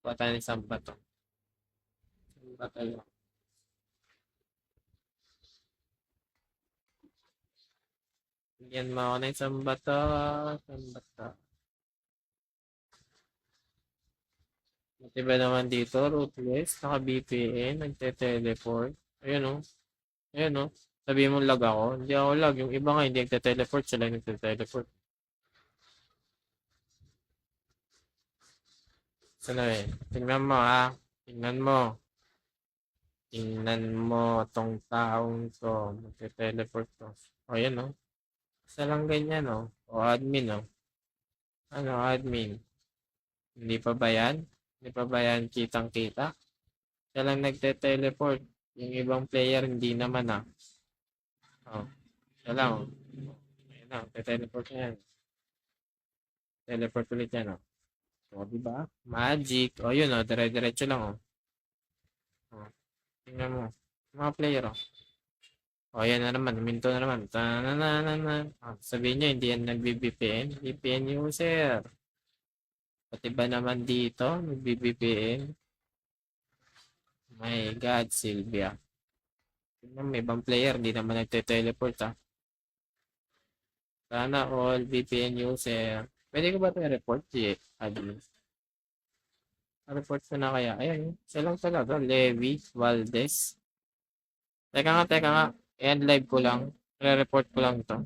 Kuha tayo ng isang bato. Isang bato lang. Bigyan mo ako ng isang bato. Isang bato. Diba naman dito, rootless, naka-VPN, nagte-teleport. Ayun o. Ayun o. Sabihin mo lag ako. Hindi ako lag. Yung iba nga hindi nagte-teleport. Sila yung nagte-teleport. Sana eh. Tingnan mo ha. Tingnan mo. Tingnan mo tong taong to. Magte-teleport to. O yan o. Isa lang ganyan o. O admin o. Ano admin? Hindi pa ba yan? Hindi pa ba yan kitang-kita? Siya lang nagte-teleport. Yung ibang player hindi naman ah. Oh. Siya lang oh. Ayun na. Te-teleport na yan. Teleport ulit yan oh. O diba? Magic. O yun oh. Dire-diretso lang oh. Oh. Tingnan mo. Mga player oh. O yan na naman. Minto na naman. Tananana. Oh, sabihin nyo hindi yan nag-VPN. VPN user. Pati ba naman dito? Nag-VPN. My God, Sylvia. Tingnan may ibang player. Hindi naman nagte-teleport ah. Sana all VPN user. Pwede ko ba ito i-report? Si admin. Report ko na kaya. Ayan, siya lang talaga. Levi Valdez. Teka nga. I-end live ko lang. Re-report ko lang to.